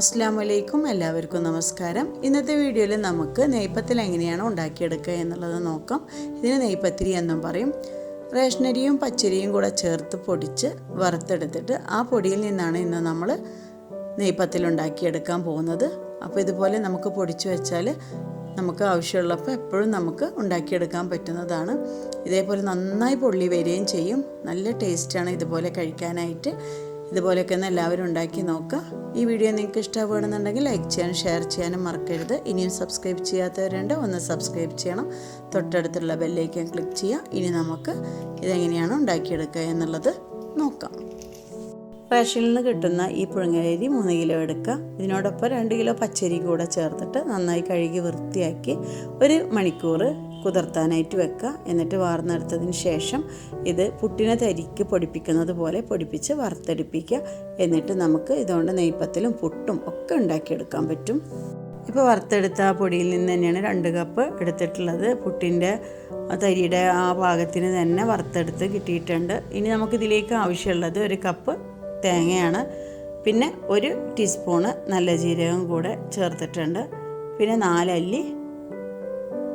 അസ്സലാമു എല്ലാവർക്കും നമസ്കാരം. ഇന്നത്തെ വീഡിയോയിൽ നമുക്ക് നെയ്പത്തിൽ എങ്ങനെയാണ് ഉണ്ടാക്കിയെടുക്കുക എന്നുള്ളത് നോക്കാം. ഇതിന് നെയ്പത്തിരി എന്നും പറയും. റേഷനരിയും പച്ചരിയും കൂടെ ചേർത്ത് പൊടിച്ച് വറുത്തെടുത്തിട്ട് ആ പൊടിയിൽ നിന്നാണ് ഇന്ന് നമ്മൾ നെയ്പത്തിൽ ഉണ്ടാക്കിയെടുക്കാൻ പോകുന്നത്. അപ്പോൾ ഇതുപോലെ നമുക്ക് പൊടിച്ച് വെച്ചാൽ നമുക്ക് ആവശ്യമുള്ളപ്പോൾ എപ്പോഴും നമുക്ക് ഉണ്ടാക്കിയെടുക്കാൻ പറ്റുന്നതാണ്. ഇതേപോലെ നന്നായി പൊള്ളി വരികയും ചെയ്യും. നല്ല ടേസ്റ്റാണ് ഇതുപോലെ കഴിക്കാനായിട്ട്. ഇതുപോലെയൊക്കെ ഒന്ന് എല്ലാവരും ഉണ്ടാക്കി നോക്കുക. ഈ വീഡിയോ നിങ്ങൾക്ക് ഇഷ്ടപ്പെടുന്നുണ്ടെങ്കിൽ ലൈക്ക് ചെയ്യാനും ഷെയർ ചെയ്യാനും മറക്കരുത്. ഇനിയും സബ്സ്ക്രൈബ് ചെയ്യാത്തവരുണ്ട്, ഒന്ന് സബ്സ്ക്രൈബ് ചെയ്യണം. തൊട്ടടുത്തുള്ള ബെല്ലൈക്കൺ ക്ലിക്ക് ചെയ്യുക. ഇനി നമുക്ക് ഇതെങ്ങനെയാണ് ഉണ്ടാക്കിയെടുക്കുക എന്നുള്ളത് നോക്കാം. റേഷനിൽ നിന്ന് കിട്ടുന്ന ഈ പുഴുങ്ങലരി 3 കിലോ എടുക്കുക. ഇതിനോടൊപ്പം 2 കിലോ പച്ചരി കൂടെ ചേർത്തിട്ട് നന്നായി കഴുകി വൃത്തിയാക്കി 1 മണിക്കൂർ കുതിർത്താനായിട്ട് വെക്കുക. എന്നിട്ട് വാർന്നെടുത്തതിന് ശേഷം ഇത് പുട്ടിനെ തരിക്ക് പൊടിപ്പിക്കുന്നത് പോലെ പൊടിപ്പിച്ച് വറുത്തെടുപ്പിക്കുക. എന്നിട്ട് നമുക്ക് ഇതുകൊണ്ട് നെയ്പത്തിലും പുട്ടും ഒക്കെ ഉണ്ടാക്കിയെടുക്കാൻ പറ്റും. ഇപ്പോൾ വറുത്തെടുത്ത ആ പൊടിയിൽ നിന്ന് തന്നെയാണ് 2 കപ്പ് എടുത്തിട്ടുള്ളത്. പുട്ടിൻ്റെ തരിയുടെ ആ പാകത്തിന് തന്നെ വറുത്തെടുത്ത് കിട്ടിയിട്ടുണ്ട്. ഇനി നമുക്കിതിലേക്ക് ആവശ്യമുള്ളത് 1 കപ്പ് തേങ്ങയാണ്. പിന്നെ 1 ടീസ്പൂണ് നല്ല ജീരകം കൂടെ ചേർത്തിട്ടുണ്ട്. പിന്നെ 4 അല്ലി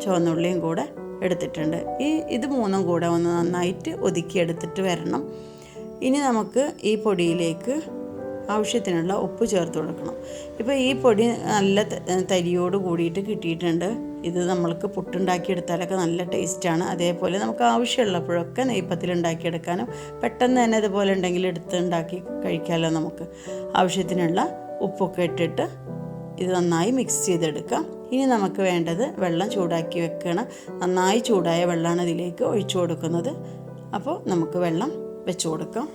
ചുവന്നുള്ളിയും കൂടെ എടുത്തിട്ടുണ്ട്. ഇത് 3ഉം കൂടെ ഒന്ന് നന്നായിട്ട് ഒതുക്കിയെടുത്തിട്ട് വരണം. ഇനി നമുക്ക് ഈ പൊടിയിലേക്ക് ആവശ്യത്തിനുള്ള ഉപ്പ് ചേർത്ത് കൊടുക്കണം. ഇപ്പോൾ ഈ പൊടി നല്ല തരിയോട് കൂടിയിട്ട് കിട്ടിയിട്ടുണ്ട്. ഇത് നമ്മൾക്ക് പുട്ടുണ്ടാക്കിയെടുത്താലൊക്കെ നല്ല ടേസ്റ്റാണ്. അതേപോലെ നമുക്ക് ആവശ്യമുള്ളപ്പോഴൊക്കെ നെയ്പത്തിൽ ഉണ്ടാക്കിയെടുക്കാനും പെട്ടെന്ന് തന്നെ ഇതുപോലെ ഉണ്ടെങ്കിൽ എടുത്ത് ഉണ്ടാക്കി കഴിക്കാമല്ലോ. നമുക്ക് ആവശ്യത്തിനുള്ള ഉപ്പൊക്കെ ഇട്ടിട്ട് ഇത് നന്നായി മിക്സ് ചെയ്തെടുക്കാം. ഇനി നമുക്ക് വേണ്ടത് വെള്ളം ചൂടാക്കി വെക്കണം. നന്നായി ചൂടായ വെള്ളമാണ് ഇതിലേക്ക് ഒഴിച്ചു കൊടുക്കുന്നത്. അപ്പോൾ നമുക്ക് വെള്ളം വെച്ച് കൊടുക്കാം.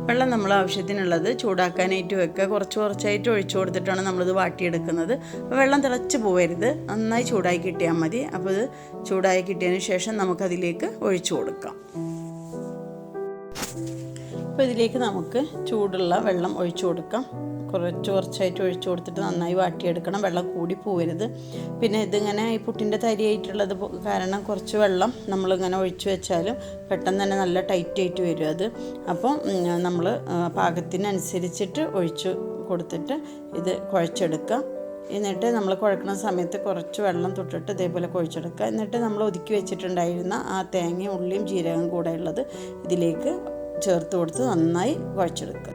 വെള്ളം നമ്മൾ ആവശ്യത്തിനുള്ളത് ചൂടാക്കാനായിട്ട് വെക്കുക. കുറച്ചായിട്ട് ഒഴിച്ചു കൊടുത്തിട്ടാണ് നമ്മളിത് വാട്ടിയെടുക്കുന്നത്. അപ്പോൾ വെള്ളം തിളച്ച് പോകരുത്, നന്നായി ചൂടായി കിട്ടിയാൽ മതി. അപ്പോൾ ഇത് ചൂടായി കിട്ടിയതിന് ശേഷം നമുക്കതിലേക്ക് ഒഴിച്ചു കൊടുക്കാം. അപ്പോൾ ഇതിലേക്ക് നമുക്ക് ചൂടുള്ള വെള്ളം ഒഴിച്ചു കൊടുക്കാം. കുറച്ചായിട്ട് ഒഴിച്ചു കൊടുത്തിട്ട് നന്നായി വാട്ടിയെടുക്കണം. വെള്ളം കൂടി പോകരുത്. പിന്നെ ഇതിങ്ങനെ ഈ പുട്ടിൻ്റെ തരിയായിട്ടുള്ളത് കാരണം കുറച്ച് വെള്ളം നമ്മളിങ്ങനെ ഒഴിച്ചു വെച്ചാലും പെട്ടെന്ന് തന്നെ നല്ല ടൈറ്റായിട്ട് വരും അത്. അപ്പോൾ നമ്മൾ പാകത്തിനനുസരിച്ചിട്ട് ഒഴിച്ചു കൊടുത്തിട്ട് ഇത് കുഴച്ചെടുക്കുക. എന്നിട്ട് നമ്മൾ കുഴക്കുന്ന സമയത്ത് കുറച്ച് വെള്ളം തൊട്ടിട്ട് ഇതേപോലെ കുഴച്ചെടുക്കുക. എന്നിട്ട് നമ്മൾ ഒതുക്കി വെച്ചിട്ടുണ്ടായിരുന്ന ആ തേങ്ങയും ഉള്ളിയും ജീരകം കൂടെ ഉള്ളത് ഇതിലേക്ക് ചേർത്ത് കൊടുത്ത് നന്നായി കുഴച്ചെടുക്കുക.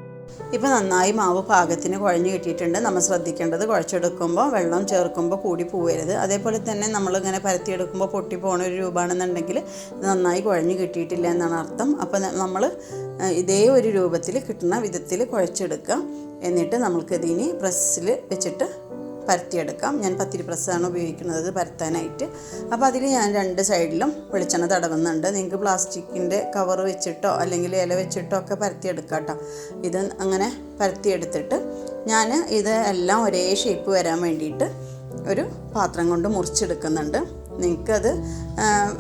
ഇപ്പോൾ നന്നായി മാവ് പാകത്തിന് കുഴഞ്ഞ് കിട്ടിയിട്ടുണ്ട്. നമ്മൾ ശ്രദ്ധിക്കേണ്ടത് കുഴച്ചെടുക്കുമ്പോൾ വെള്ളം ചേർക്കുമ്പോൾ കൂടി പോകരുത്. അതേപോലെ തന്നെ നമ്മളിങ്ങനെ പരത്തിയെടുക്കുമ്പോൾ പൊട്ടി പോകണ ഒരു രൂപമാണെന്നുണ്ടെങ്കിൽ നന്നായി കുഴഞ്ഞ് കിട്ടിയിട്ടില്ല എന്നാണ് അർത്ഥം. അപ്പോൾ നമ്മൾ ഇതേ ഒരു രൂപത്തിൽ കിട്ടുന്ന വിധത്തിൽ കുഴച്ചെടുക്കുക. എന്നിട്ട് നമ്മൾക്കിതിനി പ്രസ്സിൽ വെച്ചിട്ട് പരത്തിയെടുക്കാം. ഞാൻ പത്തിരി പ്രസ്സാണ് ഉപയോഗിക്കുന്നത് പരത്താനായിട്ട്. അപ്പോൾ അതിൽ ഞാൻ 2 സൈഡിലും വെളിച്ചെണ്ണ തടവുന്നുണ്ട്. നിങ്ങൾക്ക് പ്ലാസ്റ്റിക്കിൻ്റെ കവർ വെച്ചിട്ടോ അല്ലെങ്കിൽ ഇല വെച്ചിട്ടോ ഒക്കെ പരത്തിയെടുക്കാം കേട്ടോ. ഇത് അങ്ങനെ പരത്തിയെടുത്തിട്ട് ഞാൻ ഇത് എല്ലാം ഒരേ ഷേപ്പ് വരാൻ വേണ്ടിയിട്ട് ഒരു പാത്രം കൊണ്ട് മുറിച്ചെടുക്കുന്നുണ്ട്. നിങ്ങൾക്കത്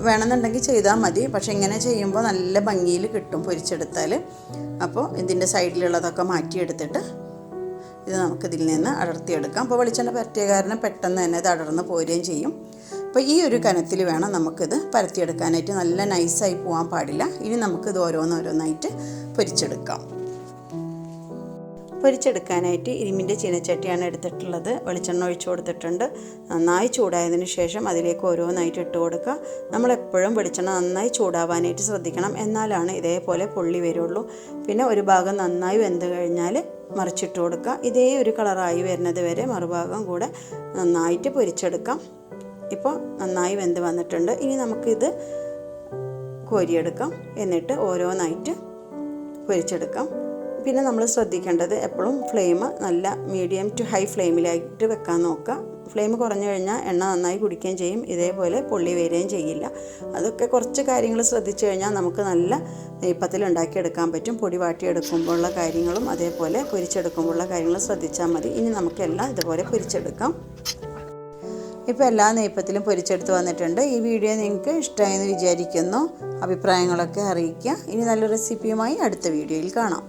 വേണമെന്നുണ്ടെങ്കിൽ ചെയ്താൽ മതി. പക്ഷേ ഇങ്ങനെ ചെയ്യുമ്പോൾ നല്ല ഭംഗിയിൽ കിട്ടും പൊരിച്ചെടുത്താൽ. അപ്പോൾ ഇതിൻ്റെ സൈഡിലുള്ളതൊക്കെ മാറ്റിയെടുത്തിട്ട് ഇത് നമുക്കിതിൽ നിന്ന് അടർത്തിയെടുക്കാം. അപ്പോൾ വെളിച്ചെണ്ണ പരത്തിയ കാരണം പെട്ടെന്ന് തന്നെ ഇത് അടർന്ന് പോരുകയും ചെയ്യും. അപ്പോൾ ഈ ഒരു കനത്തിൽ വേണം നമുക്കിത് പരത്തിയെടുക്കാനായിട്ട്. നല്ല നൈസായി പോകാൻ പാടില്ല. ഇനി നമുക്കിത് ഓരോന്നായിട്ട് പൊരിച്ചെടുക്കാം. പൊരിച്ചെടുക്കാനായിട്ട് ഇരുമ്പിൻ്റെ ചീനച്ചട്ടിയാണ് എടുത്തിട്ടുള്ളത്. വെളിച്ചെണ്ണ ഒഴിച്ചു കൊടുത്തിട്ടുണ്ട്. നന്നായി ചൂടായതിന് ശേഷം അതിലേക്ക് ഓരോന്നായിട്ട് ഇട്ട് കൊടുക്കുക. നമ്മളെപ്പോഴും വെളിച്ചെണ്ണ നന്നായി ചൂടാവാനായിട്ട് ശ്രദ്ധിക്കണം. എന്നാലാണ് ഇതേപോലെ പൊള്ളി വരുള്ളൂ. പിന്നെ ഒരു ഭാഗം നന്നായി വെന്ത് കഴിഞ്ഞാൽ മറിച്ചിട്ട് കൊടുക്കുക. ഇതേ ഒരു കളറായി വരുന്നത് വരെ മറുഭാഗം കൂടെ നന്നായിട്ട് പൊരിച്ചെടുക്കാം. ഇപ്പോൾ നന്നായി വെന്ത് വന്നിട്ടുണ്ട്. ഇനി നമുക്കിത് കോരിയെടുക്കാം. എന്നിട്ട് ഓരോന്നായിട്ട് പൊരിച്ചെടുക്കാം. പിന്നെ നമ്മൾ ശ്രദ്ധിക്കേണ്ടത് എപ്പോഴും ഫ്ലെയിം നല്ല മീഡിയം ടു ഹൈ ഫ്ലെയിമിലായിട്ട് വെക്കാൻ നോക്കുക. ഫ്ലെയിം കുറഞ്ഞു കഴിഞ്ഞാൽ എണ്ണ നന്നായി കുടിക്കുകയും ചെയ്യും. ഇതേപോലെ പൊള്ളി വരികയും ചെയ്യില്ല. അതൊക്കെ കുറച്ച് കാര്യങ്ങൾ ശ്രദ്ധിച്ചു കഴിഞ്ഞാൽ നമുക്ക് നല്ല നെയ്പത്തിൽ ഉണ്ടാക്കിയെടുക്കാൻ പറ്റും. പൊടി വാട്ടിയെടുക്കുമ്പോഴുള്ള കാര്യങ്ങളും അതേപോലെ പൊരിച്ചെടുക്കുമ്പോഴുള്ള കാര്യങ്ങളും ശ്രദ്ധിച്ചാൽ മതി. ഇനി നമുക്കെല്ലാം ഇതുപോലെ പൊരിച്ചെടുക്കാം. ഇപ്പോൾ എല്ലാ നെയ്പത്തിലും പൊരിച്ചെടുത്ത് വന്നിട്ടുണ്ട്. ഈ വീഡിയോ നിങ്ങൾക്ക് ഇഷ്ടമായെന്ന് വിചാരിക്കുന്നു. അഭിപ്രായങ്ങളൊക്കെ അറിയിക്കുക. ഇനി നല്ല റെസിപ്പിയുമായി അടുത്ത വീഡിയോയിൽ കാണാം.